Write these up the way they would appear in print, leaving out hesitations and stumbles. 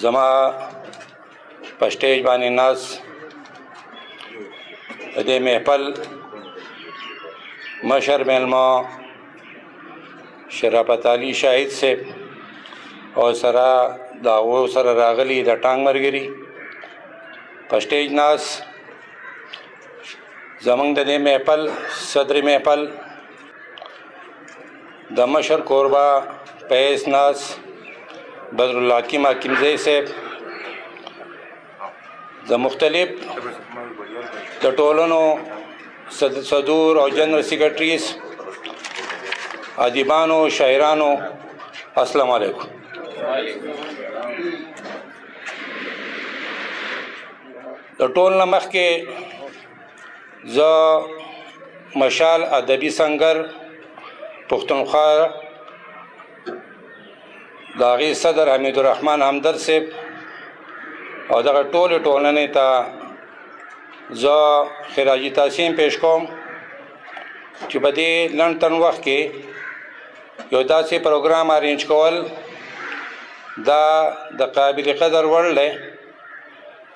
زما په سټیج باندې ناز د دې محفل مشر میلمه شرافت علي شاهد صاحب او سره د هغو سره راغلي د ټانګ ملګري په سټیج ناز زمونږ د دې محفل صدر محفل د مشر کوربه پیس ناز بدرالله حکیمزی صاحب د مختلف د ټولنو صدور او جنرال سیکرټریز ادیبانو شاعرانو السلام علیکم. د ټول نه مخکې زه مشال ادبي سنګر پښتونخوا د هغې صدر حمیدالرحمن همدرد صاحب او دغه ټولې ټولنې ته زه خراجي تحسین پیش کوم چې په دې لنډ تن وخت کې یو داسې پروګرام ارینج کول دا د قابل قدر وړ دی.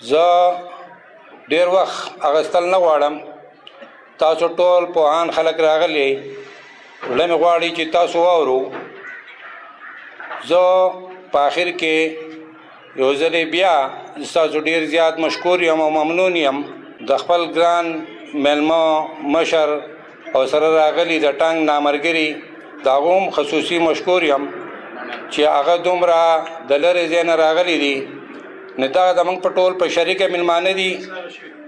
زه ډېر وخت اخیستل نه غواړم، تاسو ټول پوهان خلک راغلي زړه مې غواړي چې تاسو واورو. زه په آخر کې یو ځلې بیا ستاسو ډېر زیات مشکور یم او ممنون یم د خپل ګران میلمه مشر او سره راغلي د ټانګ نامرګري د هغو هم خصوصي مشکور یم چې هغه دومره د لرې ځای نه راغلي دي. نه دا زموږ په ټول په شریکه میلمانه دي.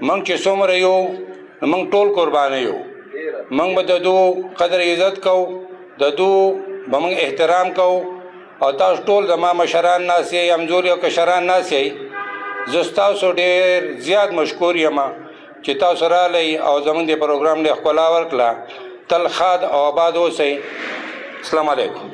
موږ چې څومره یو موږ ټول قربانه یو. موږ به د دو قدر عزت کوو، د دو به موږ احترام کوو او تاسو ټول زما مشران ناست یئ، همزولي او کشران ناست یئ. زه ستاسو ډېر زیات مشکور یم چې تاسو راغلئ او زموږ د پروګرام له ښکلا ورکړه. تل ښاد او آباد اوسئ. السلام علیکم.